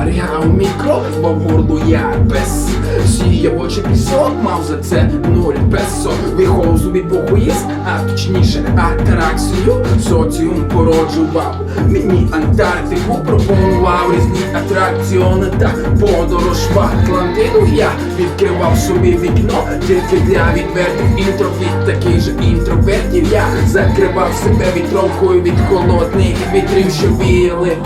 Наригав мікро, бо в горлу я без сіяв очі пісок, мав за це 0 песо. Виховав собі похуїзм, а точніше атракцію. Соціум породжував мені Антарктику, пропонував різні атракціони та подорож в Атлантиду. Я відкривав собі вікно тільки для відвертих інтровід, таких же інтровертів. Я закривав себе вітровкою від холодних вітрів, що віяли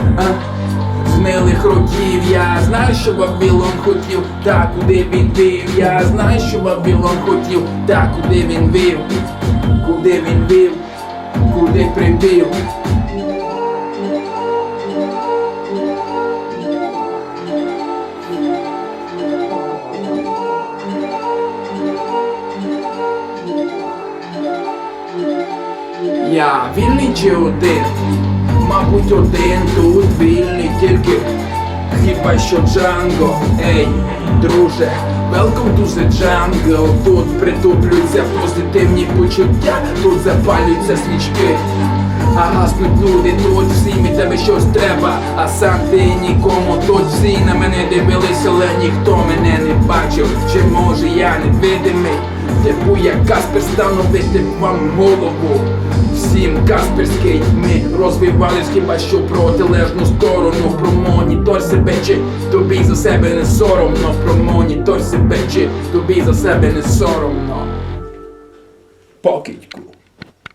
з милих років. Я знаю, що Вавилон хотів, та куди він вів. Я знаю, що Вавилон хотів, та куди він вів. Куди він вів, куди привів. Я вільний чи один? Мабуть, один тут вільний, тільки хіба що Джанго. Ей, друже, welcome to the jungle. Тут притуплюються позитивні почуття, тут запалюються свічки, а гаснуть люди, тут всім від тебе щось треба, а сам ти нікому. Тут всі на мене дивились, але ніхто мене не бачив. Чи може я невидимий? Типу як Каспер становити вам голову. Всім Касперський, ми розвивались хіба що в протилежну сторону. Промонітор себе, чи тобі за себе не соромно. Промонітор себе, чи тобі за себе не соромно. Покидьку.